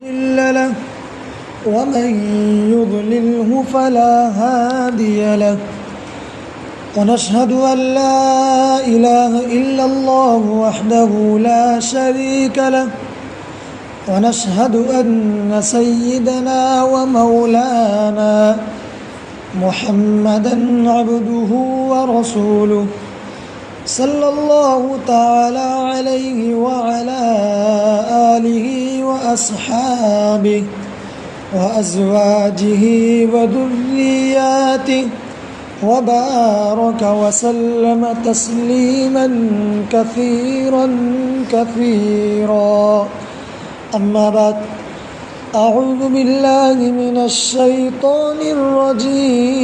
مضل له ومن يضلله فلا هادي له ونشهد أن لا إله إلا الله وحده لا شريك له ونشهد أن سيدنا ومولانا محمدا عبده ورسوله صلى الله تعالى عليه وعلى آله وأصحابه وأزواجه وذرياته وبارك وسلم تسليما كثيرا أما بعد أعوذ بالله من الشيطان الرجيم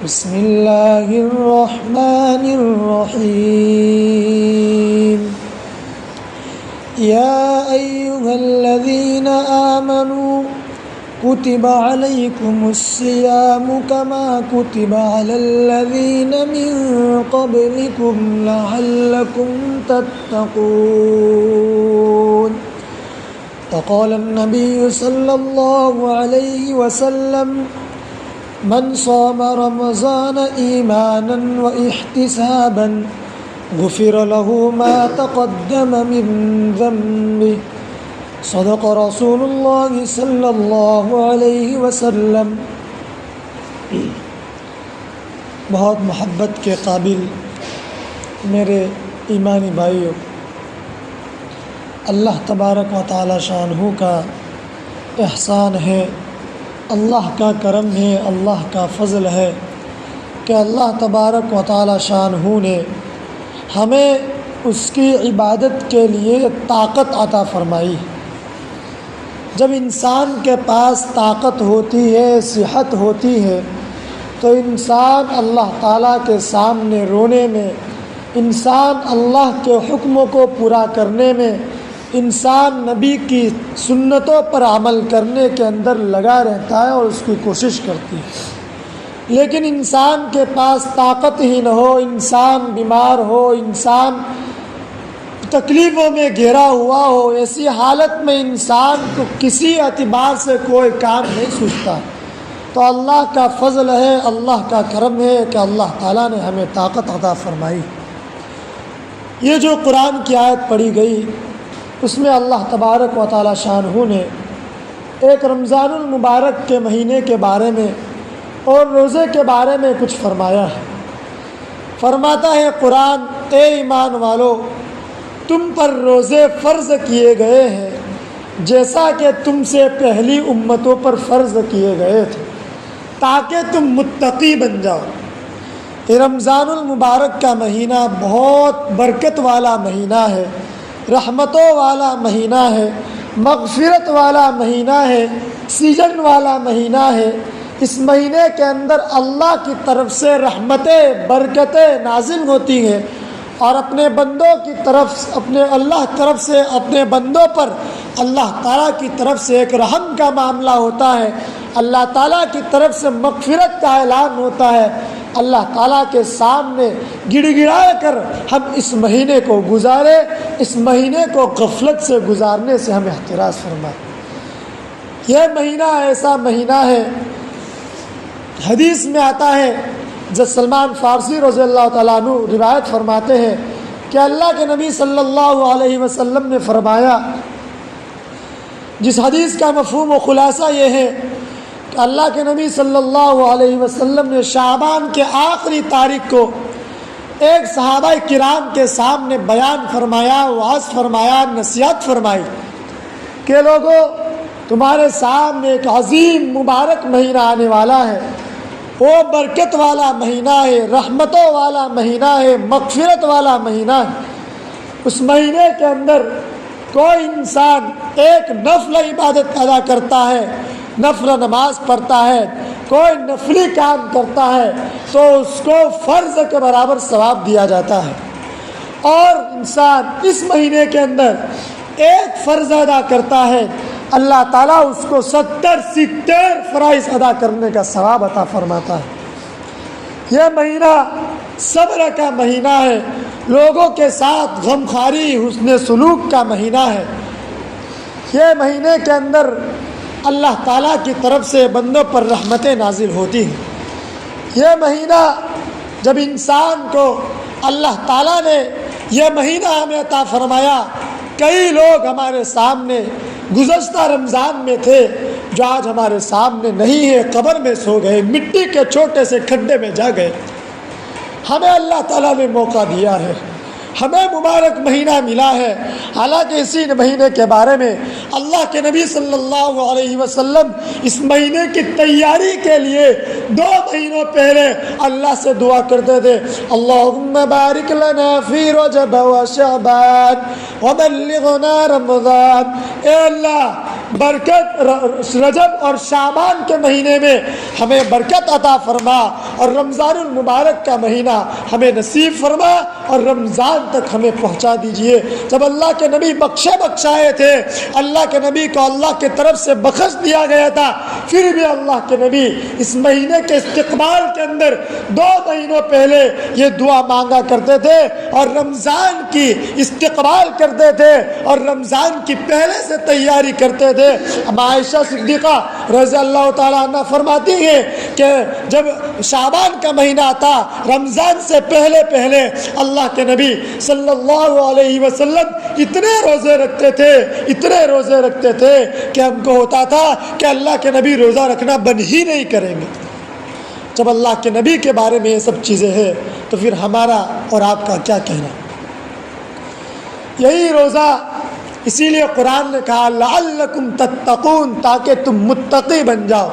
بسم الله الرحمن الرحيم يا أيها الذين آمنوا كتب عليكم الصيام كما كتب على الذين من قبلكم لعلكم تتقون وقال النبي صلى الله عليه وسلم من صام رمضان إيمانا واحتسابا غفر له ما تقدم من ذنبه صدق رسول اللہ صلی اللہ علیہ وسلم۔ بہت محبت کے قابل میرے ایمانی بھائیوں، اللہ تبارک و تعالی شانہ کا احسان ہے، اللہ کا کرم ہے، اللہ کا فضل ہے کہ اللہ تبارک و تعالی شانہ نے ہمیں اس کی عبادت کے لیے طاقت عطا فرمائی۔ جب انسان کے پاس طاقت ہوتی ہے، صحت ہوتی ہے، تو انسان اللہ تعالیٰ کے سامنے رونے میں، انسان اللہ کے حکموں کو پورا کرنے میں، انسان نبی کی سنتوں پر عمل کرنے کے اندر لگا رہتا ہے اور اس کی کوشش کرتی ہے۔ لیکن انسان کے پاس طاقت ہی نہ ہو، انسان بیمار ہو، انسان تکلیفوں میں گھیرا ہوا ہو، ایسی حالت میں انسان کو کسی اعتبار سے کوئی کام نہیں سوچتا، تو اللہ کا فضل ہے، اللہ کا کرم ہے کہ اللہ تعالیٰ نے ہمیں طاقت عطا فرمائی۔ یہ جو قرآن کی آیت پڑھی گئی، اس میں اللہ تبارک و تعالی شانہ نے ایک رمضان المبارک کے مہینے کے بارے میں اور روزے کے بارے میں کچھ فرمایا ہے۔ فرماتا ہے قرآن، اے ایمان والو، تم پر روزے فرض کیے گئے ہیں جیسا کہ تم سے پہلی امتوں پر فرض کیے گئے تھے، تاکہ تم متقی بن جاؤ۔ یہ رمضان المبارک کا مہینہ بہت برکت والا مہینہ ہے، رحمتوں والا مہینہ ہے، مغفرت والا مہینہ ہے، سیزن والا مہینہ ہے۔ اس مہینے کے اندر اللہ کی طرف سے رحمتیں، برکتیں نازل ہوتی ہیں، اور اپنے بندوں کی طرف اللہ طرف سے اپنے بندوں پر اللہ تعالیٰ کی طرف سے ایک رحم کا معاملہ ہوتا ہے، اللہ تعالیٰ کی طرف سے مغفرت کا اعلان ہوتا ہے۔ اللہ تعالیٰ کے سامنے گڑ گڑا کر ہم اس مہینے کو گزارے، اس مہینے کو غفلت سے گزارنے سے ہمیں احتراز فرمائے۔ یہ مہینہ ایسا مہینہ ہے، حدیث میں آتا ہے، جب سلمان فارسی رضی اللہ تعالیٰ عنہ روایت فرماتے ہیں کہ اللہ کے نبی صلی اللہ علیہ وسلم نے فرمایا، جس حدیث کا مفہوم و خلاصہ یہ ہے کہ اللہ کے نبی صلی اللہ علیہ وسلم نے شعبان کے آخری تاریخ کو ایک صحابہ کرام کے سامنے بیان فرمایا، وعظ فرمایا، نصیحت فرمائی کہ لوگوں، تمہارے سامنے ایک عظیم مبارک مہینہ آنے والا ہے، وہ برکت والا مہینہ ہے، رحمتوں والا مہینہ ہے، مغفرت والا مہینہ ہے۔ اس مہینے کے اندر کوئی انسان ایک نفل عبادت ادا کرتا ہے، نفل نماز پڑھتا ہے، کوئی نفلی کام کرتا ہے، تو اس کو فرض کے برابر ثواب دیا جاتا ہے۔ اور انسان اس مہینے کے اندر ایک فرض ادا کرتا ہے، اللہ تعالیٰ اس کو 70 فرائض ادا کرنے کا ثواب عطا فرماتا ہے۔ یہ مہینہ صبر کا مہینہ ہے، لوگوں کے ساتھ غمخواری حسن سلوک کا مہینہ ہے۔ یہ مہینے کے اندر اللہ تعالیٰ کی طرف سے بندوں پر رحمتیں نازل ہوتی ہیں۔ یہ مہینہ جب انسان کو اللہ تعالیٰ نے یہ مہینہ ہمیں عطا فرمایا، کئی لوگ ہمارے سامنے گزشتہ رمضان میں تھے جو آج ہمارے سامنے نہیں ہے، قبر میں سو گئے، مٹی کے چھوٹے سے کھڈے میں جا گئے۔ ہمیں اللہ تعالیٰ نے موقع دیا ہے، ہمیں مبارک مہینہ ملا ہے۔ حالانکہ اسی مہینے کے بارے میں اللہ کے نبی صلی اللہ علیہ وسلم اس مہینے کی تیاری کے لیے 2 مہینوں پہلے اللہ سے دعا کرتے تھے، اللہم بارک لنا فی رجب و شعبان وبلغنا رمضان۔ اے اللہ برکت رجب اور شعبان کے مہینے میں ہمیں برکت عطا فرما، اور رمضان المبارک کا مہینہ ہمیں نصیب فرما، اور رمضان تک ہمیں پہنچا دیجئے۔ جب اللہ کے نبی بخشائے تھے، اللہ کے نبی کو اللہ کی طرف سے بخش دیا گیا تھا، پھر بھی اللہ کے نبی اس مہینے کے استقبال کے اندر 2 مہینوں پہلے یہ دعا مانگا کرتے تھے، اور رمضان کی استقبال کرتے تھے، اور رمضان کی پہلے سے تیاری کرتے تھے۔ عائشہ صدیقہ رضی اللہ تعالیٰ عنہ فرماتی ہیں کہ جب شعبان کا مہینہ آتا، رمضان سے پہلے اللہ کے نبی صلی اللہ علیہ وسلم اتنے روزے رکھتے تھے کہ ہم کو ہوتا تھا کہ اللہ کے نبی روزہ رکھنا بند ہی نہیں کریں گے۔ جب اللہ کے نبی کے بارے میں یہ سب چیزیں ہیں تو پھر ہمارا اور آپ کا کیا کہنا؟ یہی روزہ، اسی لیے قرآن نے کہا لعلکم تتقون، تاکہ تم متقی بن جاؤ۔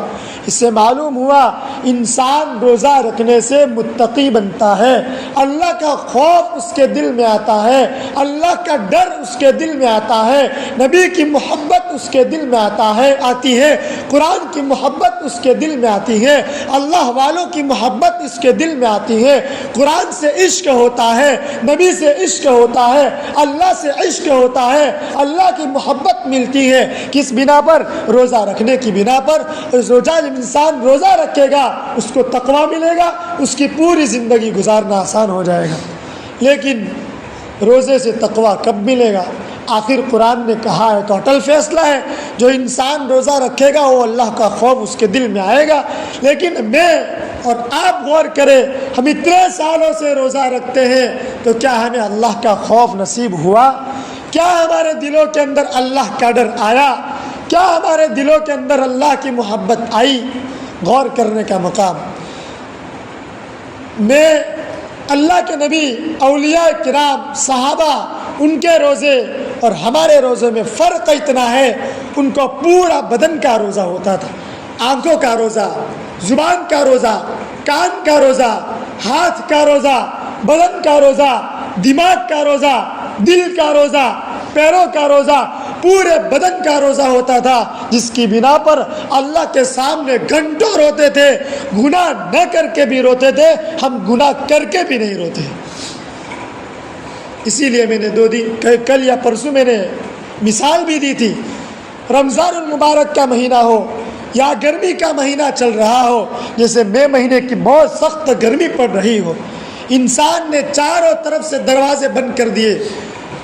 اس سے معلوم ہوا انسان روزہ رکھنے سے متقی بنتا ہے، اللہ کا خوف اس کے دل میں آتا ہے، اللہ کا ڈر اس کے دل میں آتا ہے، نبی کی محبت اس کے دل میں آتی ہے، قرآن کی محبت اس کے دل میں آتی ہے، اللہ والوں کی محبت اس کے دل میں آتی ہے، قرآن سے عشق ہوتا ہے، نبی سے عشق ہوتا ہے، اللہ سے عشق ہوتا ہے، اللہ کی محبت ملتی ہے۔ کس بنا پر؟ روزہ رکھنے کی بنا پر۔ جب انسان روزہ رکھے گا اس کو تقویٰ ملے گا، اس کی پوری زندگی گزارنا آسان ہو جائے گا۔ لیکن روزے سے تقویٰ کب ملے گا؟ آخر قرآن نے کہا ہے تو اٹل فیصلہ ہے، جو انسان روزہ رکھے گا وہ اللہ کا خوف اس کے دل میں آئے گا۔ لیکن میں اور آپ غور کریں، ہم اتنے سالوں سے روزہ رکھتے ہیں تو کیا ہمیں اللہ کا خوف نصیب ہوا؟ کیا ہمارے دلوں کے اندر اللہ کا ڈر آیا؟ کیا ہمارے دلوں کے اندر اللہ کی محبت آئی؟ غور کرنے کا مقام۔ میں اللہ کے نبی، اولیاء کرام، صحابہ، ان کے روزے اور ہمارے روزے میں فرق اتنا ہے، ان کو پورا بدن کا روزہ ہوتا تھا، آنکھوں کا روزہ، زبان کا روزہ، کان کا روزہ، ہاتھ کا روزہ، بدن کا روزہ، دماغ کا روزہ، دل کا روزہ، پیروں کا روزہ، پورے بدن کا روزہ ہوتا تھا، جس کی بنا پر اللہ کے سامنے گھنٹوں روتے تھے، گناہ نہ کر کے بھی روتے تھے، ہم گناہ کر کے بھی نہیں روتے۔ اسی لیے میں نے 2 دن کل یا پرسوں میں نے مثال بھی دی تھی، رمضان المبارک کا مہینہ ہو یا گرمی کا مہینہ چل رہا ہو، جیسے مئی مہینے کی بہت سخت گرمی پڑ رہی ہو، انسان نے چاروں طرف سے دروازے بند کر دیے،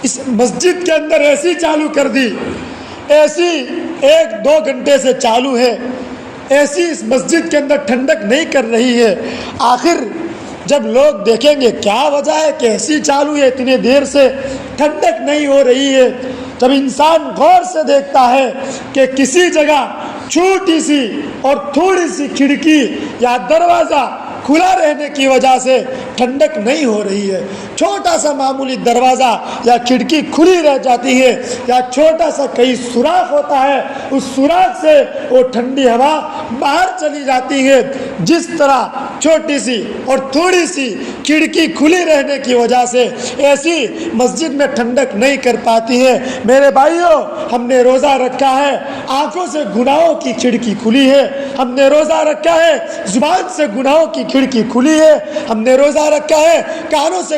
اس مسجد کے اندر اے سی چالو کر دی، اے سی 1-2 گھنٹے سے چالو ہے، اے سی اس مسجد کے اندر ٹھنڈک نہیں کر رہی ہے۔ آخر جب لوگ دیکھیں گے کیا وجہ ہے کہ اے سی چالو ہے، اتنی دیر سے ٹھنڈک نہیں ہو رہی ہے، جب انسان غور سے دیکھتا ہے کہ کسی جگہ چھوٹی سی اور تھوڑی سی کھڑکی یا دروازہ کھلا رہنے کی وجہ سے ٹھنڈک نہیں ہو رہی ہے، چھوٹا سا معمولی دروازہ یا کھڑکی کھلی رہ جاتی ہے، یا چھوٹا سا کہیں سوراخ ہوتا ہے، اس سوراخ سے وہ ٹھنڈی ہوا باہر چلی جاتی ہے، جس طرح چھوٹی سی اور تھوڑی سی کھڑکی کھلی رہنے کی وجہ سے ایسی مسجد میں ٹھنڈک نہیں کر پاتی ہے۔ میرے بھائیوں، ہم نے روزہ رکھا ہے، آنکھوں سے گناہوں کی کھڑکی کھلی ہے، ہم نے روزہ رکھا ہے، زبان سے گناہوں کی کھڑکی کھلی ہے، ہم نے روزہ رکھا ہے، کانوں سے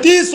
30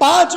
5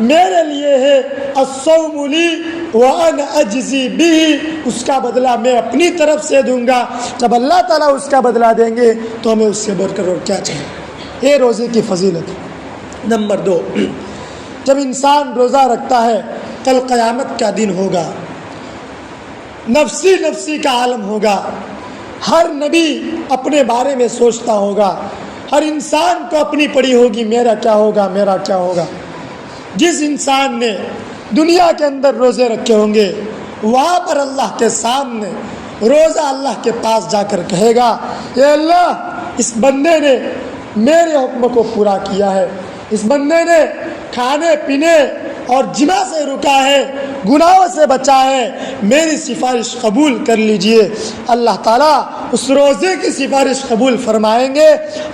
میرے لیے ہے، الصوم لی وانا اجزی بہ، اس کا بدلہ میں اپنی طرف سے دوں گا۔ جب اللہ تعالیٰ اس کا بدلہ دیں گے تو ہمیں اس سے بڑھ کر اور کیا چاہیے۔ یہ روزے کی فضیلت۔ نمبر 2، جب انسان روزہ رکھتا ہے کل قیامت کا دن ہوگا، نفسی نفسی کا عالم ہوگا، ہر نبی اپنے بارے میں سوچتا ہوگا، ہر انسان کو اپنی پڑی ہوگی میرا کیا ہوگا، میرا کیا ہوگا۔ جس انسان نے دنیا کے اندر روزے رکھے ہوں گے وہاں پر اللہ کے سامنے روزہ اللہ کے پاس جا کر کہے گا، اے اللہ اس بندے نے میرے حکم کو پورا کیا ہے، اس بندے نے کھانے پینے اور جنا سے رکا ہے، گناہوں سے بچا ہے، میری سفارش قبول کر لیجئے۔ اللہ تعالیٰ اس روزے کی سفارش قبول فرمائیں گے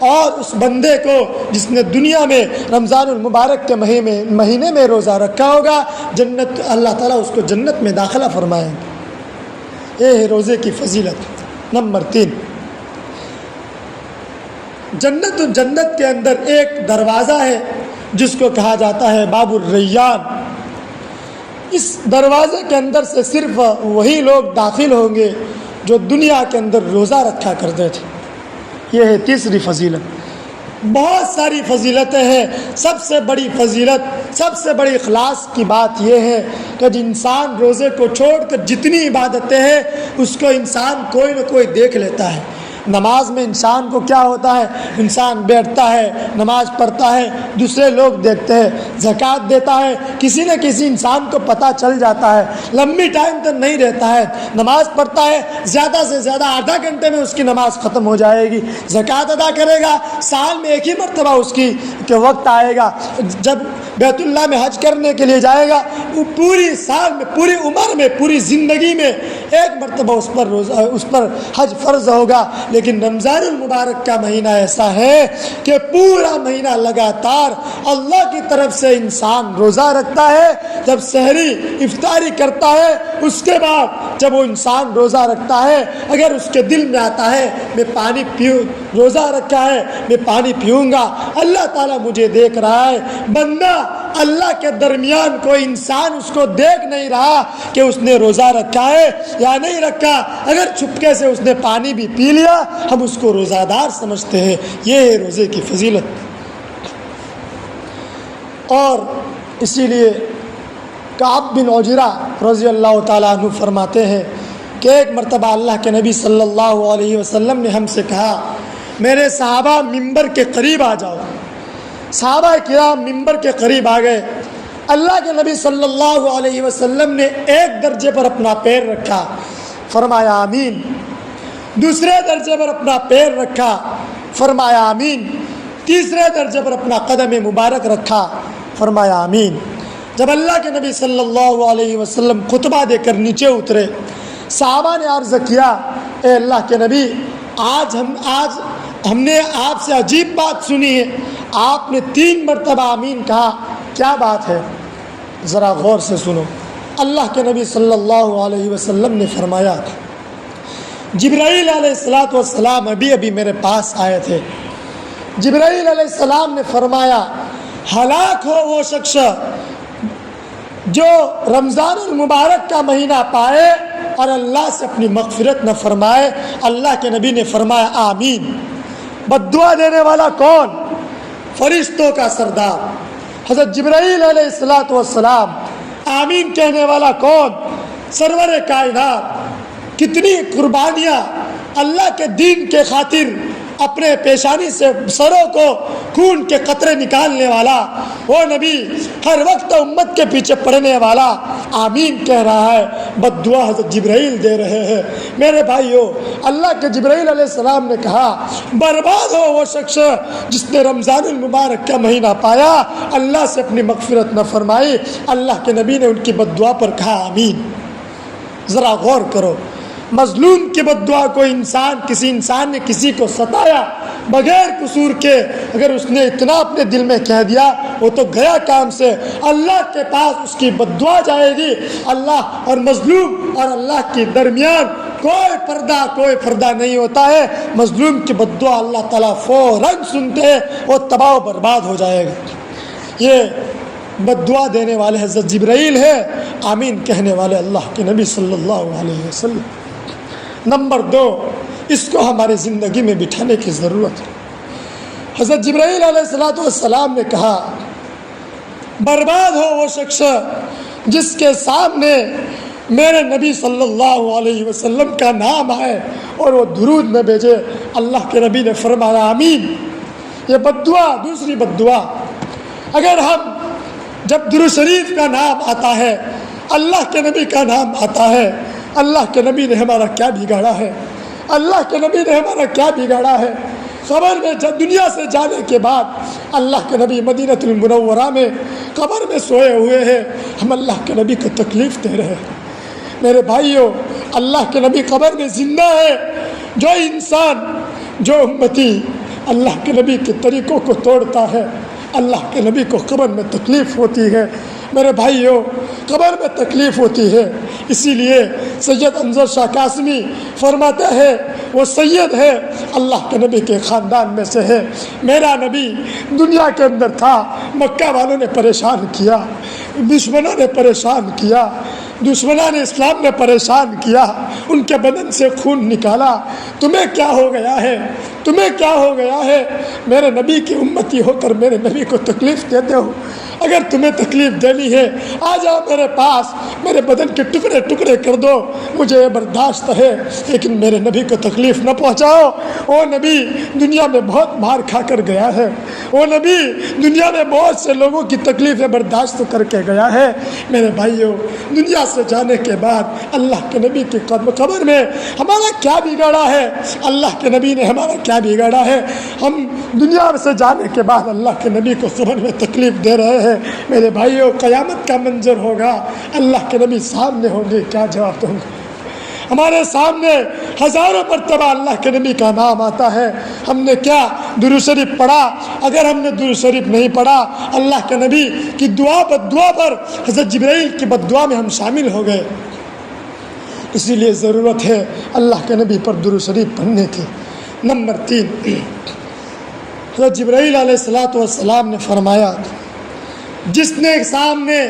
اور اس بندے کو جس نے دنیا میں رمضان المبارک کے مہینے میں روزہ رکھا ہوگا، جنت اللہ تعالیٰ اس کو جنت میں داخلہ فرمائیں گے۔ یہ ہے روزے کی فضیلت۔ نمبر 3، جنت کے اندر ایک دروازہ ہے جس کو کہا جاتا ہے باب الریان۔ اس دروازے کے اندر سے صرف وہی لوگ داخل ہوں گے جو دنیا کے اندر روزہ رکھا کرتے تھے۔ یہ ہے تیسری فضیلت۔ بہت ساری فضیلتیں ہیں، سب سے بڑی فضیلت، سب سے بڑی اخلاص کی بات یہ ہے کہ انسان روزے کو چھوڑ کر جتنی عبادتیں ہیں اس کو انسان کوئی نہ کوئی دیکھ لیتا ہے۔ نماز میں انسان کو کیا ہوتا ہے، انسان بیٹھتا ہے، نماز پڑھتا ہے، دوسرے لوگ دیکھتے ہیں، زکوٰۃ دیتا ہے، کسی نہ کسی انسان کو پتہ چل جاتا ہے، لمبی ٹائم تک نہیں رہتا ہے، نماز پڑھتا ہے، زیادہ سے زیادہ آدھا گھنٹے میں اس کی نماز ختم ہو جائے گی، زکوٰۃ ادا کرے گا، سال میں ایک ہی مرتبہ اس کی کہ وقت آئے گا جب بیت اللہ میں حج کرنے کے لیے جائے گا، وہ پوری سال میں، پوری عمر میں، پوری زندگی میں ایک مرتبہ اس پر حج فرض ہوگا۔ لیکن رمضان المبارک کا مہینہ ایسا ہے کہ پورا مہینہ لگاتار اللہ کی طرف سے انسان روزہ رکھتا ہے۔ جب سحری افطاری کرتا ہے اس کے بعد جب وہ انسان روزہ رکھتا ہے، اگر اس کے دل میں آتا ہے میں پانی پیوں، روزہ رکھا ہے میں پانی پیوں گا، اللہ تعالیٰ مجھے دیکھ رہا ہے، بندہ اللہ کے درمیان کوئی انسان اس کو دیکھ نہیں رہا کہ اس نے روزہ رکھا ہے یا نہیں رکھا، اگر چھپکے سے اس نے پانی بھی پی لیا ہم اس کو روزہ دار سمجھتے ہیں۔ یہ ہے روزے کی فضیلت۔ اور اسی لیے کعب بن عجرہ رضی اللہ تعالیٰ عنہ فرماتے ہیں کہ ایک مرتبہ اللہ کے نبی صلی اللہ علیہ وسلم نے ہم سے کہا، میرے صحابہ ممبر کے قریب آ جاؤ۔ صحابہ کرام ممبر کے قریب آ گئے۔ اللہ کے نبی صلی اللہ علیہ وسلم نے ایک درجے پر اپنا پیر رکھا، فرمایا آمین۔ دوسرے درجے پر اپنا پیر رکھا، فرمایا آمین۔ تیسرے درجے پر اپنا قدم مبارک رکھا، فرمایا آمین۔ جب اللہ کے نبی صلی اللہ علیہ وسلم خطبہ دے کر نیچے اترے، صحابہ نے عرض کیا، اے اللہ کے نبی، آج ہم نے آپ سے عجیب بات سنی ہے، آپ نے 3 مرتبہ آمین کہا، کیا بات ہے؟ ذرا غور سے سنو۔ اللہ کے نبی صلی اللہ علیہ وسلم نے فرمایا، جبرائیل علیہ السلام ابھی میرے پاس آئے تھے۔ جبرائیل علیہ السلام نے فرمایا، ہلاک ہو وہ شخص جو رمضان المبارک کا مہینہ پائے اور اللہ سے اپنی مغفرت نہ فرمائے۔ اللہ کے نبی نے فرمایا آمین۔ بد دعا دینے والا کون؟ فرشتوں کا سردار حضرت جبرائیل علیہ السلام۔ آمین کہنے والا کون؟ سرور کائنات۔ کتنی قربانیاں اللہ کے دین کے خاطر، اپنے پیشانی سے سروں کو خون کے قطرے نکالنے والا وہ نبی، ہر وقت امت کے پیچھے پڑنے والا آمین کہہ رہا ہے، بد دعا حضرت جبرائیل دے رہے ہیں۔ میرے بھائیو، اللہ کے جبرائیل علیہ السلام نے کہا، برباد ہو وہ شخص جس نے رمضان المبارک کا مہینہ پایا، اللہ سے اپنی مغفرت نہ فرمائی۔ اللہ کے نبی نے ان کی بد دعا پر کہا آمین۔ ذرا غور کرو، مظلوم کی بد دعا کو کسی انسان نے کسی کو ستایا بغیر قصور کے، اگر اس نے اتنا اپنے دل میں کہہ دیا وہ تو گیا کام سے، اللہ کے پاس اس کی بد دعا جائے گی۔ اللہ اور مظلوم اور اللہ کے درمیان کوئی پردہ نہیں ہوتا ہے۔ مظلوم کی بد دعا اللہ تعالیٰ فوراً سنتے ہیں، وہ تباہ و برباد ہو جائے گا۔ یہ بد دعا دینے والے حضرت جبرائیل ہے، آمین کہنے والے اللہ کے نبی صلی اللہ علیہ وسلم۔ نمبر 2، اس کو ہماری زندگی میں بٹھانے کی ضرورت ہے۔ حضرت جبرائیل علیہ السلام نے کہا برباد ہو وہ شخص جس کے سامنے میرے نبی صلی اللہ علیہ وسلم کا نام آئے اور وہ درود نہ بھیجے۔ اللہ کے نبی نے فرمایا آمین۔ یہ بد دعا، دوسری بد دعا، اگر ہم جب درود شریف کا نام آتا ہے، اللہ کے نبی کا نام آتا ہے، اللہ کے نبی نے ہمارا کیا بگاڑا ہے، اللہ کے نبی نے ہمارا کیا بگاڑا ہے۔ قبر میں دنیا سے جانے کے بعد اللہ کے نبی مدینہ المنورہ میں قبر میں سوئے ہوئے ہیں، ہم اللہ کے نبی کو تکلیف دے رہے ہیں۔ میرے بھائیوں، اللہ کے نبی قبر میں زندہ ہے۔ جو انسان، جو امتی اللہ کے نبی کے طریقوں کو توڑتا ہے، اللہ کے نبی کو قبر میں تکلیف ہوتی ہے۔ میرے بھائیوں، قبر میں تکلیف ہوتی ہے، اسی لیے سید انظر شاہ قاسمی فرماتے ہیں، وہ سید ہے، اللہ کے نبی کے خاندان میں سے ہے۔ میرا نبی دنیا کے اندر تھا، مکہ والوں نے پریشان کیا، دشمنوں نے پریشان کیا، دشمنان اسلام نے پریشان کیا، ان کے بدن سے خون نکالا۔ تمہیں کیا ہو گیا ہے؟ تمہیں کیا ہو گیا ہے؟ میرے نبی کی امتی ہو کر میرے نبی کو تکلیف دیتے ہو۔ اگر تمہیں تکلیف دینی ہے آ جاؤ میرے پاس، میرے بدن کے ٹکڑے ٹکڑے کر دو، مجھے یہ برداشت ہے، لیکن میرے نبی کو تکلیف نہ پہنچاؤ۔ وہ نبی دنیا میں بہت مار کھا کر گیا ہے، وہ نبی دنیا میں بہت سے لوگوں کی تکلیفیں برداشت کر کے گیا ہے۔ میرے بھائیوں، دنیا سے جانے کے بعد اللہ کے نبی کی قبر میں ہمارا کیا بگاڑا ہے؟ اللہ کے نبی نے ہمارا کیا بگاڑا ہے؟ ہم دنیا سے جانے کے بعد اللہ کے نبی کو قبر میں تکلیف دے رہے ہیں۔ میرے بھائیوں، قیامت کا منظر ہوگا، اللہ کے نبی سامنے ہوں گے، کیا جواب دوں گا؟ ہمارے سامنے ہزاروں مرتبہ اللہ کے نبی کا نام آتا ہے، ہم نے کیا درود شریف پڑھا؟ اگر ہم نے درود شریف نہیں پڑھا، اللہ کے نبی کی دعا بد دعا پر حضرت جبرائیل کی بد دعا میں ہم شامل ہو گئے۔ اسی لیے ضرورت ہے اللہ کے نبی پر درود شریف پڑھنے کی۔ نمبر 3، حضرت جبرائیل علیہ السلام نے فرمایا جس نے سامنے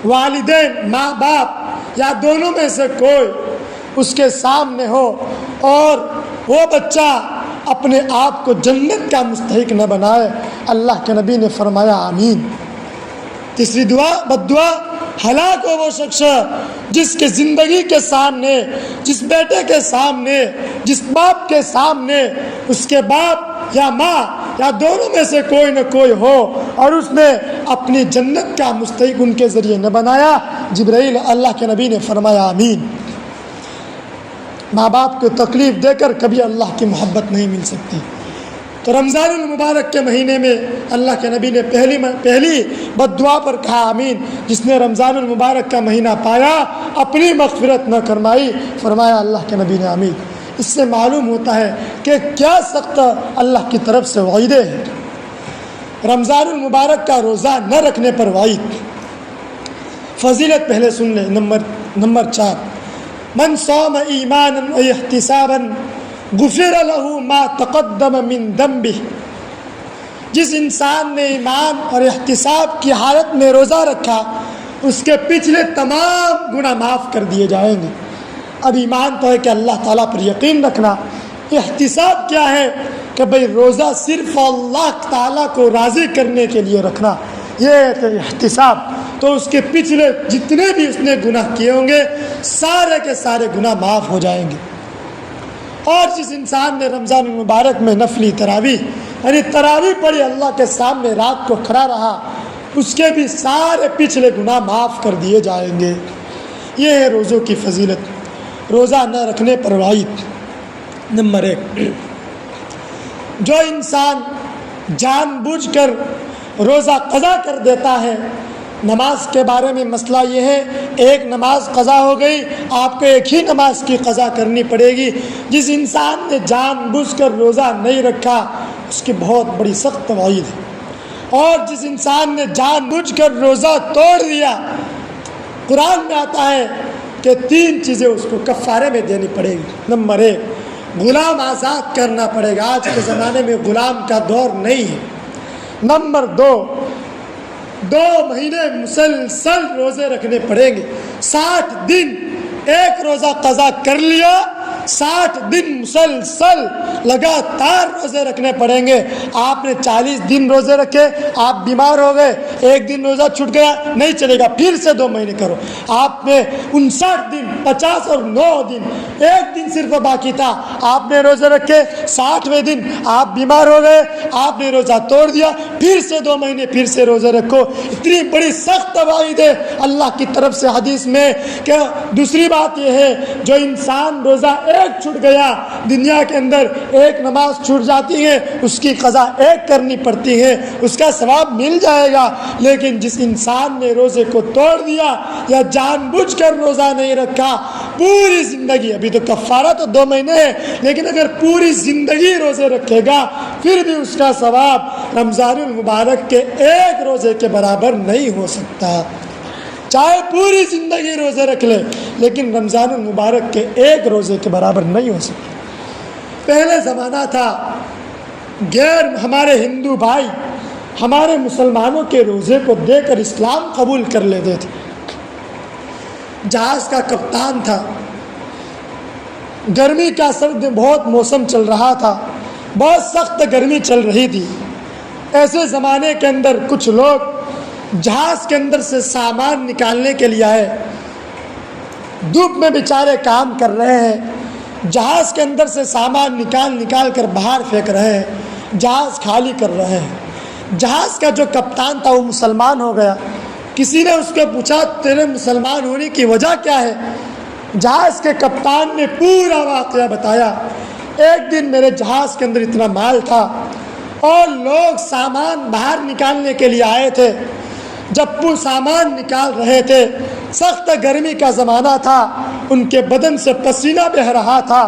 والدین، ماں باپ یا دونوں میں سے کوئی اس کے سامنے ہو اور وہ بچہ اپنے آپ کو جنت کا مستحق نہ بنائے، اللہ کے نبی نے فرمایا آمین۔ تیسری دعا بد دعا، ہلاک ہو وہ شخص جس کے زندگی کے سامنے، جس بیٹے کے سامنے، جس باپ کے سامنے اس کے باپ یا ماں یا دونوں میں سے کوئی نہ کوئی ہو اور اس نے اپنی جنت کا مستحق ان کے ذریعے نہ بنایا۔ جبرائیل اللہ کے نبی نے فرمایا آمین۔ ماں باپ کو تکلیف دے کر کبھی اللہ کی محبت نہیں مل سکتی۔ تو رمضان المبارک کے مہینے میں اللہ کے نبی نے پہلی بد دعا پر کہا آمین۔ جس نے رمضان المبارک کا مہینہ پایا، اپنی مغفرت نہ کرمائی، فرمایا اللہ کے نبی نے آمین۔ اس سے معلوم ہوتا ہے کہ کیا سخت اللہ کی طرف سے وعیدیں ہیں۔ رمضان المبارک کا روزہ نہ رکھنے پر وعید۔ فضیلت پہلے سن لیں۔ نمبر 4، من صام ایمانا و احتسابا غفر له ما تقدم من ذنبه۔ جس انسان نے ایمان اور احتساب کی حالت میں روزہ رکھا، اس کے پچھلے تمام گناہ معاف کر دیے جائیں گے۔ اب ایمان تو ہے کہ اللہ تعالیٰ پر یقین رکھنا، احتساب کیا ہے کہ بھئی روزہ صرف اللہ تعالیٰ کو راضی کرنے کے لیے رکھنا، یہ ہے کہ احتساب۔ تو اس کے پچھلے جتنے بھی اس نے گناہ کیے ہوں گے، سارے کے سارے گناہ معاف ہو جائیں گے۔ اور جس انسان نے رمضان المبارک میں نفلی تراویح یعنی تراویح پڑھی، اللہ کے سامنے رات کو کھڑا رہا، اس کے بھی سارے پچھلے گناہ معاف کر دیے جائیں گے۔ یہ ہے روزوں کی فضیلت، روزہ نہ رکھنے پر وعید۔ نمبر 1، جو انسان جان بوجھ کر روزہ قضا کر دیتا ہے۔ نماز کے بارے میں مسئلہ یہ ہے، ایک نماز قضا ہو گئی، آپ کو ایک ہی نماز کی قضا کرنی پڑے گی۔ جس انسان نے جان بوجھ کر روزہ نہیں رکھا، اس کی بہت بڑی سخت وعید ہے۔ اور جس انسان نے جان بوجھ کر روزہ توڑ دیا، قرآن میں آتا ہے کہ 3 چیزیں اس کو کفارے میں دینی پڑے گی۔ نمبر 1، غلام آزاد کرنا پڑے گا، آج کے زمانے میں غلام کا دور نہیں ہے۔ نمبر 2، 2 مہینے مسلسل روزے رکھنے پڑیں گے. 60 دن ایک روزہ قضا کر لیا، 60 دن مسلسل لگاتار روزے رکھنے پڑیں گے. آپ نے 40 دن روزے رکھے، آپ بیمار ہو گئے، ایک دن روزہ چھوٹ گیا، نہیں چلے گا، پھر سے 2 مہینے کرو. آپ نے 59 دن 50 اور 9 دن، ایک دن صرف باقی تھا، آپ نے روزے رکھے، 60ویں دن آپ بیمار ہو گئے، آپ نے روزہ توڑ دیا، پھر سے 2 مہینے پھر سے روزے رکھو. اتنی بڑی سخت وعید ہے اللہ کی طرف سے حدیث میں. کہ دوسری بات یہ ہے، جو انسان روزہ ایک چھوٹ گیا، دنیا کے اندر ایک نماز چھوٹ جاتی ہے، اس کی قضا ایک کرنی پڑتی ہے، اس کا ثواب مل جائے گا. لیکن جس انسان نے روزے کو توڑ دیا یا جان بوجھ کر روزہ نہیں رکھا، پوری زندگی، ابھی تو کفارہ تو 2 مہینے ہے، لیکن اگر پوری زندگی روزے رکھے گا پھر بھی اس کا ثواب رمضان المبارک کے ایک روزے کے برابر نہیں ہو سکتا. چاہے پوری زندگی روزے رکھ لے، لیکن رمضان المبارک کے ایک روزے کے برابر نہیں ہو سکتا. پہلے زمانہ تھا، ہمارے ہندو بھائی ہمارے مسلمانوں کے روزے کو دیکھ کر اسلام قبول کر لیتے تھے. جہاز کا کپتان تھا، گرمی کا سرد بہت موسم چل رہا تھا، بہت سخت گرمی چل رہی تھی. ایسے زمانے کے اندر کچھ لوگ جہاز کے اندر سے سامان نکالنے کے لیے آئے. دھوپ میں بیچارے کام کر رہے ہیں، جہاز کے اندر سے سامان نکال کر باہر پھینک رہے ہیں، جہاز خالی کر رہے ہیں. جہاز کا جو کپتان تھا وہ مسلمان ہو گیا. کسی نے اس کو پوچھا تیرے مسلمان ہونے کی وجہ کیا ہے؟ جہاز کے کپتان نے پورا واقعہ بتایا. ایک دن میرے جہاز کے اندر اتنا مال تھا اور لوگ سامان باہر نکالنے کے لیے آئے تھے. جب وہ سامان نکال رہے تھے، سخت گرمی کا زمانہ تھا، ان کے بدن سے پسینہ بہہ رہا تھا.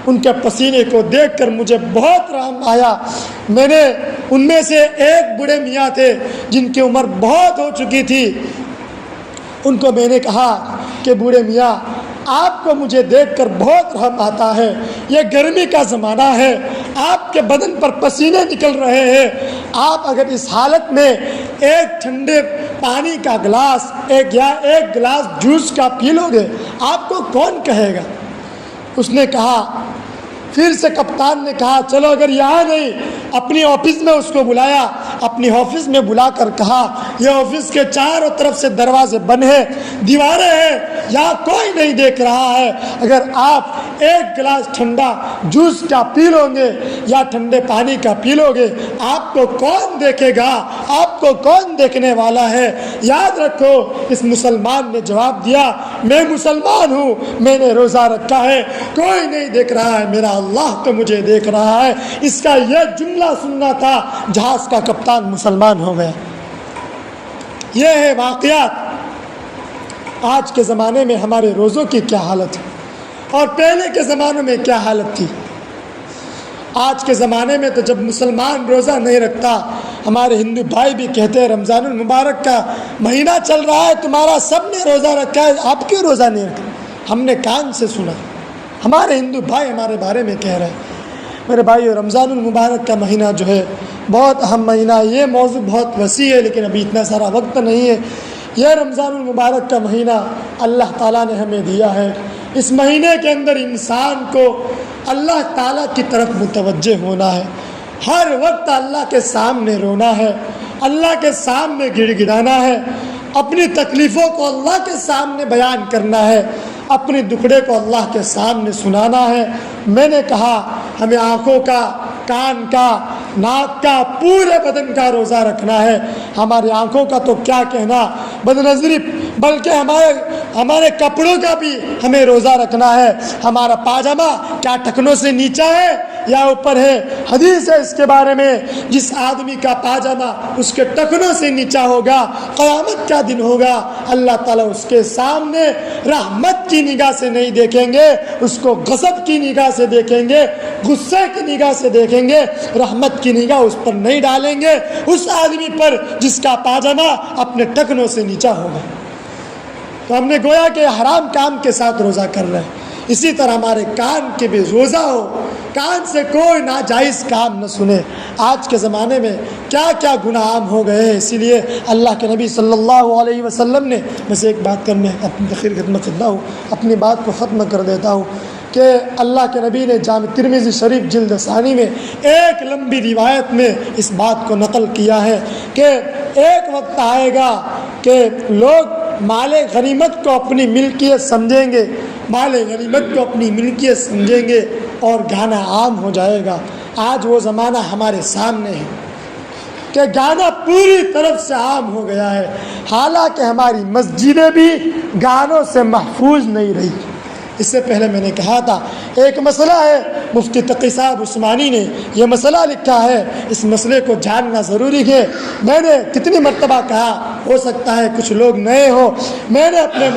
ان کے پسینے کو دیکھ کر مجھے بہت رحم آیا. میں نے ان میں سے ایک بوڑھے میاں تھے جن کی عمر بہت ہو چکی تھی، ان کو میں نے کہا کہ بوڑھے میاں، آپ کو مجھے دیکھ کر بہت رحم آتا ہے، یہ گرمی کا زمانہ ہے، آپ کے بدن پر پسینے نکل رہے ہیں، آپ اگر اس حالت میں ایک ٹھنڈے پانی کا گلاس ایک گلاس جوس کا پی لو گے، آپ کو کون کہے گا؟ اس نے کہا، پھر سے کپتان نے کہا چلو اگر یہاں نہیں، اپنی آفس میں اس کو بلایا. اپنی آفس میں بلا کر کہا یہ آفس کے چاروں طرف سے دروازے بند ہیں، دیواریں ہیں، یہاں کوئی نہیں دیکھ رہا ہے. اگر آپ ایک گلاس ٹھنڈا جوس کا پی لو گے یا ٹھنڈے پانی کا پی لو گے، آپ کو کون دیکھے گا؟ آپ کو کون دیکھنے والا ہے؟ یاد رکھو. اس مسلمان نے جواب دیا، میں مسلمان ہوں، میں نے روزہ رکھا ہے، کوئی نہیں دیکھ رہا ہے، میرا اللہ تو مجھے دیکھ رہا ہے. اس کا یہ جملہ سننا تھا، جہاز کا کپتان مسلمان ہو گیا. یہ ہے واقعات. آج کے زمانے میں ہمارے روزوں کی کیا حالت ہے اور پہلے کے زمانوں میں کیا حالت تھی. آج کے زمانے میں تو جب مسلمان روزہ نہیں رکھتا، ہمارے ہندو بھائی بھی کہتے ہیں رمضان المبارک کا مہینہ چل رہا ہے، تمہارا سب نے روزہ رکھا ہے، آپ کیوں روزہ نہیں رکھا؟ ہم نے کان سے سنا، ہمارے ہندو بھائی ہمارے بارے میں کہہ رہے ہیں. میرے بھائیو، رمضان المبارک کا مہینہ جو ہے بہت اہم مہینہ. یہ موضوع بہت وسیع ہے لیکن ابھی اتنا سارا وقت نہیں ہے. یہ رمضان المبارک کا مہینہ اللہ تعالیٰ نے ہمیں دیا ہے. اس مہینے کے اندر انسان کو اللہ تعالیٰ کی طرف متوجہ ہونا ہے، ہر وقت اللہ کے سامنے رونا ہے، اللہ کے سامنے گڑ گڑانا ہے، اپنی تکلیفوں کو اللہ کے سامنے بیان کرنا ہے، اپنے دکھڑے کو اللہ کے سامنے سنانا ہے. میں نے کہا ہمیں آنکھوں کا، کان کا، ناک کا، پورے بدن کا روزہ رکھنا ہے. ہماری آنکھوں کا تو کیا کہنا، بد نظری، بلکہ ہمارے کپڑوں کا بھی ہمیں روزہ رکھنا ہے. ہمارا پاجامہ کیا ٹکنوں سے نیچا ہے یا اوپر ہے؟ حدیث ہے اس کے بارے میں، جس آدمی کا پاجامہ اس کے ٹکنوں سے نیچا ہوگا، قیامت کا دن ہوگا، اللہ تعالیٰ اس کے سامنے رحمت کی نگاہ سے نہیں دیکھیں گے، اس کو غضب کی نگاہ سے دیکھیں گے، غصے کی نگاہ سے دیکھیں گے، رحمت کی نگاہ اس پر نہیں ڈالیں گے، اس آدمی پر جس کا پاجامہ اپنے ٹکنوں سے نیچا ہوگا. تو ہم نے گویا کہ حرام کام کے ساتھ روزہ کر رہے ہیں. اسی طرح ہمارے کان کے بھی روزہ ہو، کان سے کوئی ناجائز کام نہ سنے۔ آج کے زمانے میں کیا کیا گناہ عام ہو گئے ہیں، اسی لیے اللہ کے نبی صلی اللہ علیہ وسلم نے، بس ایک بات کر میں اپنی تخیر خدمت کرتا ہوں، اپنی بات کو ختم کر دیتا ہوں کہ اللہ کے نبی نے جامع ترمذی شریف جلد ثانی میں ایک لمبی روایت میں اس بات کو نقل کیا ہے کہ ایک وقت آئے گا کہ لوگ مال غنیمت کو اپنی ملکیت سمجھیں گے، مال غنیمت کو اپنی ملکیت سمجھیں گے اور گانا عام ہو جائے گا۔ آج وہ زمانہ ہمارے سامنے ہے کہ گانا پوری طرف سے عام ہو گیا ہے، حالانکہ ہماری مسجدیں بھی گانوں سے محفوظ نہیں رہی۔ اس سے پہلے میں نے کہا تھا ایک مسئلہ ہے، مفتی تقی صاحب عثمانی نے یہ مسئلہ لکھا ہے، اس مسئلے کو جاننا ضروری ہے۔ میں نے کتنی مرتبہ کہا، ہو سکتا ہے کچھ لوگ نئے ہو، میں نے اپنے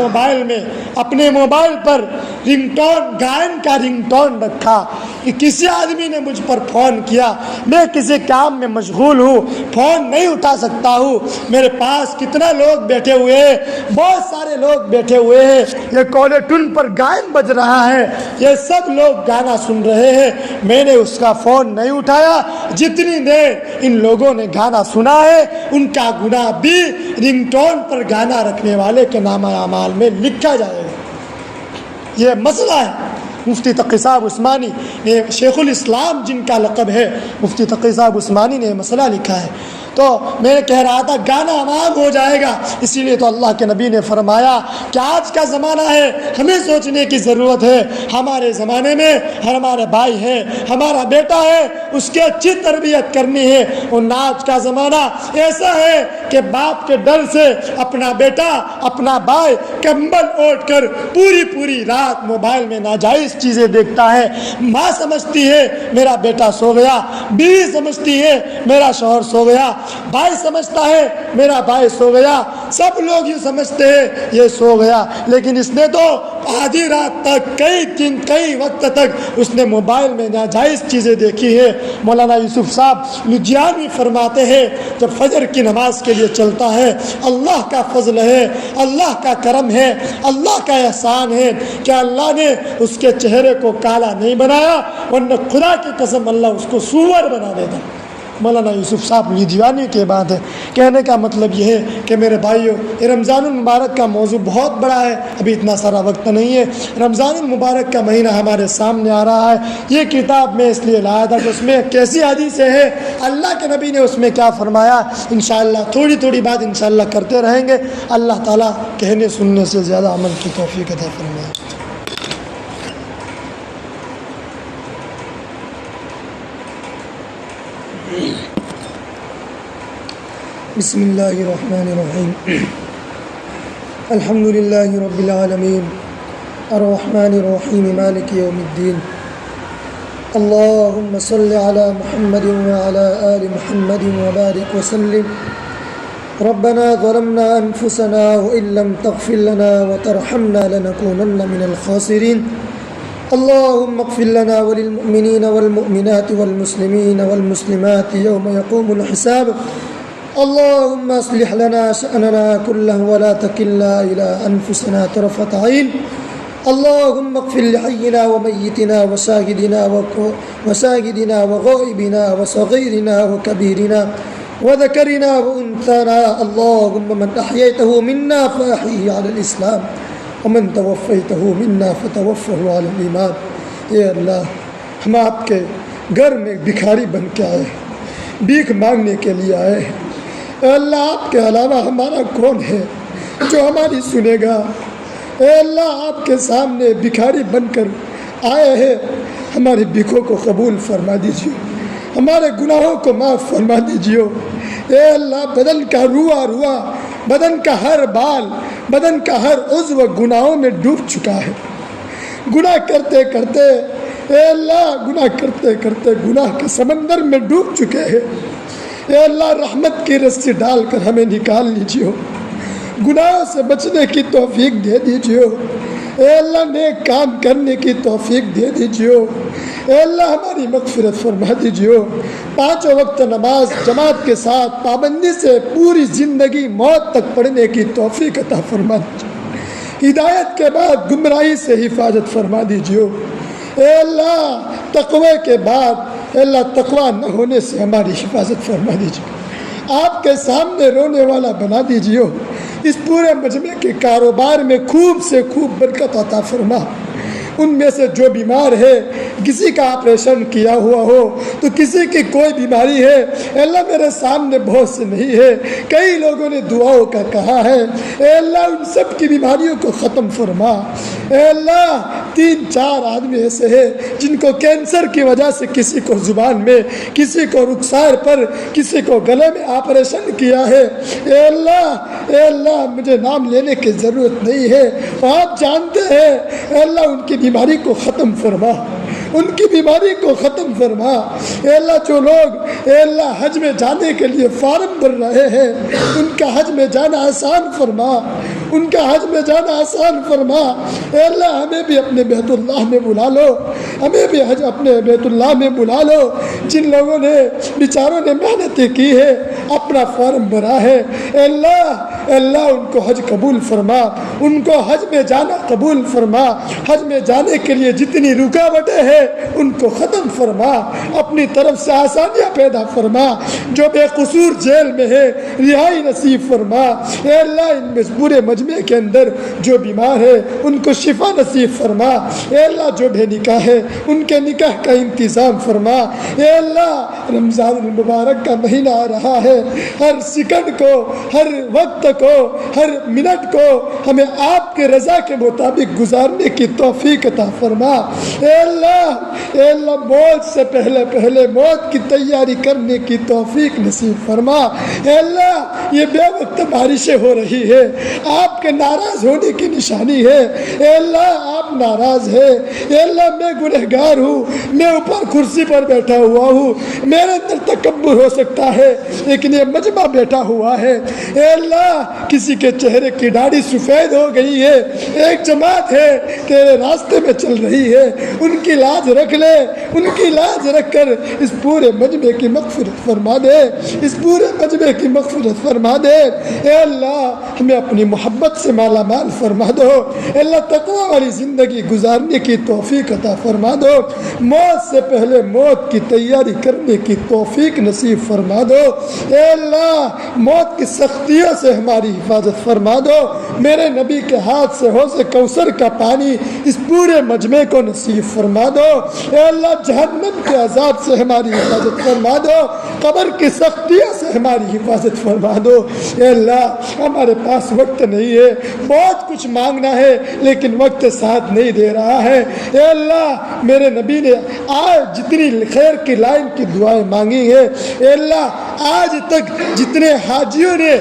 موبائل پر رنگ ٹون، گائن کا رنگ ٹون رکھا کہ کسی آدمی نے مجھ پر فون کیا، میں کسی کام میں مشغول ہوں، فون نہیں اٹھا سکتا ہوں، میرے پاس کتنا لوگ بیٹھے ہوئے ہیں، بہت سارے لوگ بیٹھے ہوئے ہیں، یہ کالر ٹون پر گائن بج رہا ہے، یہ سب لوگ گانا سن رہے ہیں، میں نے اس کا فون نہیں اٹھایا۔ جتنی دیر ان لوگوں نے گانا سنا ہے ان کا گناہ بھی رنگ ٹون پر گانا رکھنے والے کے نامہ اعمال میں لکھا جائے گا۔ یہ مسئلہ ہے۔ مفتی تقی صاحب عثمانی نے، شیخ الاسلام جن کا لقب ہے، مفتی تقی صاحب عثمانی نے یہ مسئلہ لکھا ہے۔ تو میں کہہ رہا تھا گانا عام ہو جائے گا، اسی لیے تو اللہ کے نبی نے فرمایا کہ آج کا زمانہ ہے، ہمیں سوچنے کی ضرورت ہے۔ ہمارے زمانے میں ہمارا بھائی ہے، ہمارا بیٹا ہے، اس کی اچھی تربیت کرنی ہے۔ اور آج کا زمانہ ایسا ہے کہ باپ کے ڈر سے اپنا بیٹا، اپنا بھائی کمبل اوڑھ کر پوری رات موبائل میں ناجائز چیزیں دیکھتا ہے۔ ماں سمجھتی ہے میرا بیٹا سو گیا، بیوی سمجھتی ہے میرا شوہر سو گیا، بھائی سمجھتا ہے میرا بھائی سو گیا، سب لوگ یہ سمجھتے ہیں یہ سو گیا، لیکن اس نے تو آدھی رات تک، کئی وقت تک اس نے موبائل میں ناجائز چیزیں دیکھی ہے۔ مولانا یوسف صاحب لدھیانوی فرماتے ہیں جب فجر کی نماز کے لیے چلتا ہے، اللہ کا فضل ہے، اللہ کا کرم ہے، اللہ کا احسان ہے کہ اللہ نے اس کے چہرے کو کالا نہیں بنایا، ورنہ خدا کی قسم اللہ اس کو سور بنا دیتا۔ مولانا یوسف صاحب لدھیانوی کی بات ہے۔ کہنے کا مطلب یہ ہے کہ میرے بھائیوں، یہ رمضان المبارک کا موضوع بہت بڑا ہے، ابھی اتنا سارا وقت نہیں ہے۔ رمضان المبارک کا مہینہ ہمارے سامنے آ رہا ہے۔ یہ کتاب میں اس لیے لایا تھا کہ اس میں کیسی حدیثیں ہیں، اللہ کے نبی نے اس میں کیا فرمایا۔ انشاءاللہ تھوڑی بات انشاءاللہ کرتے رہیں گے۔ اللہ تعالیٰ کہنے سننے سے زیادہ عمل کی توفیق عطا فرمائے۔ بسم اللہ الرحمن الرحیم، الحمد للہ رب العالمین، الرحمن الرحیم، مالک یوم الدین، اللہم صل علی محمد وعلی آل محمد وبارک وسلم۔ ربنا ظلمنا انفسنا وإن لم تغفر لنا وترحمنا لنكونن من الخاسرین۔ اللهم اغفر لنا وللمؤمنين والمؤمنات والمسلمين والمسلمات يوم يقوم الحساب۔ اللهم اصلح لنا شأننا كله ولا تكلنا إلى أنفسنا طرفة عين۔ اللهم اغفر لحينا وميتنا وشاهدنا وغائبنا وصغيرنا وكبيرنا وذكرنا وأنثانا۔ اللهم من أحييته منا فأحيه على الإسلام ومن توفيته منا فتوفه على الإيمان۔ اے اللہ، ہم آپ کے گھر میں بھکاری بن کے آئے، بھیک مانگنے کے لیے آئے ہیں۔ اے اللہ، آپ کے علاوہ ہمارا کون ہے جو ہماری سنے گا؟ اے اللہ، آپ کے سامنے بھکاری بن کر آئے ہیں، ہماری بھیکوں کو قبول فرما دیجیے، ہمارے گناہوں کو معاف فرما دیجیے۔ اے اللہ، بدن کا روح بدن کا ہر بال، بدن کا ہر عضو گناہوں میں ڈوب چکا ہے۔ گناہ کرتے کرتے اے اللہ، گناہ کرتے کرتے گناہ کے سمندر میں ڈوب چکے ہیں۔ اے اللہ، رحمت کی رسی ڈال کر ہمیں نکال لیجیے، گناہوں سے بچنے کی توفیق دے دیجیے۔ اے اللہ، نیک کام کرنے کی توفیق دے دیجیے۔ اے اللہ، ہماری مغفرت فرما دیجیے۔ 5 وقت نماز جماعت کے ساتھ پابندی سے پوری زندگی موت تک پڑھنے کی توفیق عطا فرما دیجیے۔ ہدایت کے بعد گمراہی سے حفاظت فرما دیجیے۔ اے اللہ تقوی کے بعد اے اللہ تقوی نہ ہونے سے ہماری حفاظت فرما دیجیے۔ آپ کے سامنے رونے والا بنا دیجیے۔ اس پورے مجمع کے کاروبار میں خوب سے خوب برکت عطا فرما۔ ان میں سے جو بیمار ہے، کسی کا آپریشن کیا ہوا ہو تو کسی کی کوئی بیماری ہے، اے اللہ میرے سامنے بہت سے نہیں ہے، کئی لوگوں نے دعاؤں کا کہا ہے، اے اللہ ان سب کی بیماریوں کو ختم فرما۔ اے اللہ 3-4 آدمی ایسے ہیں جن کو کینسر کی وجہ سے کسی کو زبان میں، کسی کو رخسار پر، کسی کو گلے میں آپریشن کیا ہے۔ اے اللہ مجھے نام لینے کی ضرورت نہیں ہے، آپ جانتے ہیں۔ اے اللہ ان کی بیماری کو ختم فرما، ان کی بیماری کو ختم فرما۔ اے اللہ جو لوگ اے اللہ حج میں جانے کے لیے فارم بھر رہے ہیں، ان کا حج میں جانا آسان فرما، ان کا حج میں جانا آسان فرما۔ اے اللہ ہمیں بھی اپنے بیت اللہ میں بلا لو، ہمیں بھی حج اپنے بیت اللہ میں بلا لو۔ جن لوگوں نے بیچاروں نے محنتیں کی ہے، اپنا فارم بھرا ہے، اے اللہ ان کو حج قبول فرما، ان کو حج میں جانا قبول فرما۔ حج میں جانے کے لیے جتنی رکاوٹیں ہیں ان کو ختم فرما، اپنی طرف سے آسانیاں پیدا فرما۔ جو بے قصور جیل میں ہے رہائی نصیب فرما۔ اے اللہ ان میں پورے مجمع کے اندر جو بیمار ہے ان کو شفا نصیب فرما۔ اے اللہ جو بے نکاح ہے ان کے نکاح کا انتظام فرما۔ اے اللہ رمضان المبارک کا مہینہ آ رہا ہے، ہر سیکنڈ کو، ہر وقت کو، ہر منٹ کو ہمیں آپ کے رضا کے مطابق گزارنے کی توفیق عطا فرما۔ اے اللہ موت سے پہلے موت کی تیاری کرنے کی توفیق نصیب فرما۔ اے اللہ یہ بے وقت بارشیں ہو رہی ہے، آپ کے ناراض ہونے کی نشانی ہے۔ اے اللہ آپ ناراض ہے۔ اے اللہ میں گنہگار ہوں، میں اوپر کرسی پر بیٹھا ہوا ہوں، میرے اندر تکبر ہو سکتا ہے لیکن یہ مجمع بیٹھا ہوا ہے۔ اے اللہ کسی کے چہرے کی داڑھی سفید ہو گئی ہے، ایک جماعت ہے تیرے راستے میں چل رہی ہے، ان کی لاج رکھ لے، ان کی لاج رکھ کر اس پورے مجمع کی مغفرت فرما دے، اس پورے مجمع کی مغفرت فرما دے۔ اے اللہ ہمیں اپنی محبت سے مالا مال فرما دو۔ اے اللہ تقوی والی زندگی گزارنے کی توفیق عطا فرما دو، موت سے پہلے موت کی تیاری کرنے کی توفیق نصیب فرما دو۔ اے اللہ موت کی سختیوں سے ہماری حفاظت فرما دو۔ میرے نبی کے ہاتھ سے حوض کوثر کا پانی اس پورے مجمع کو نصیب فرما دو۔ اے اللہ جہنم کے عذاب سے ہماری حفاظت فرما دو، قبر کی سختیوں سے ہماری حفاظت فرما دو۔ اے اللہ ہمارے پاس وقت نہیں ہے، بہت کچھ مانگنا ہے لیکن وقت ساتھ نہیں دے رہا ہے۔ اے اللہ میرے نبی نے آج جتنی خیر کی لائن کی دعائیں مانگی ہیں، اے اللہ آج تک جتنے حاجیوں نے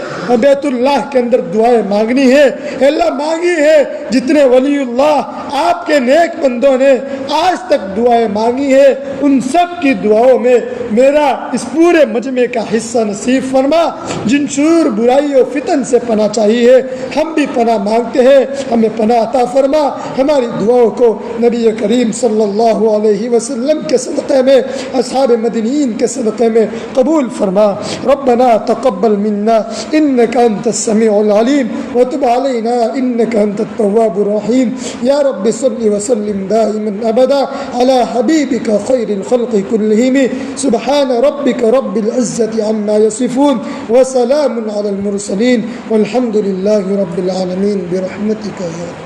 بیت اللہ کے اندر دعائیں مانگنی ہے، اے اللہ مانگی ہے، جتنے ولی اللہ آپ کے نیک بندوں نے آج تک دعائیں مانگی ہے، ان سب کی دعاؤں میں میرا اس پورے مجمع کا حصہ نصیب فرما۔ جن شرور برائی و فتن سے پناہ چاہیے ہم بھی پناہ مانگتے ہیں، ہمیں پناہ عطا فرما۔ ہماری دعاؤں کو نبی کریم صلی اللہ علیہ وسلم کے صدقے میں، اصحاب مدینین کے صدقے میں قبول فرما۔ ربنا تقبل منا انك انت السميع العليم وتب علينا انك انت التواب الرحيم۔ یا رب صل وسلم دائما ابدا على حبيبك خير الخلق كلهم۔ سبحان ربك رب العزة عما يصفون وسلام على المرسلين والحمد لله رب العالمين برحمتك يا رب۔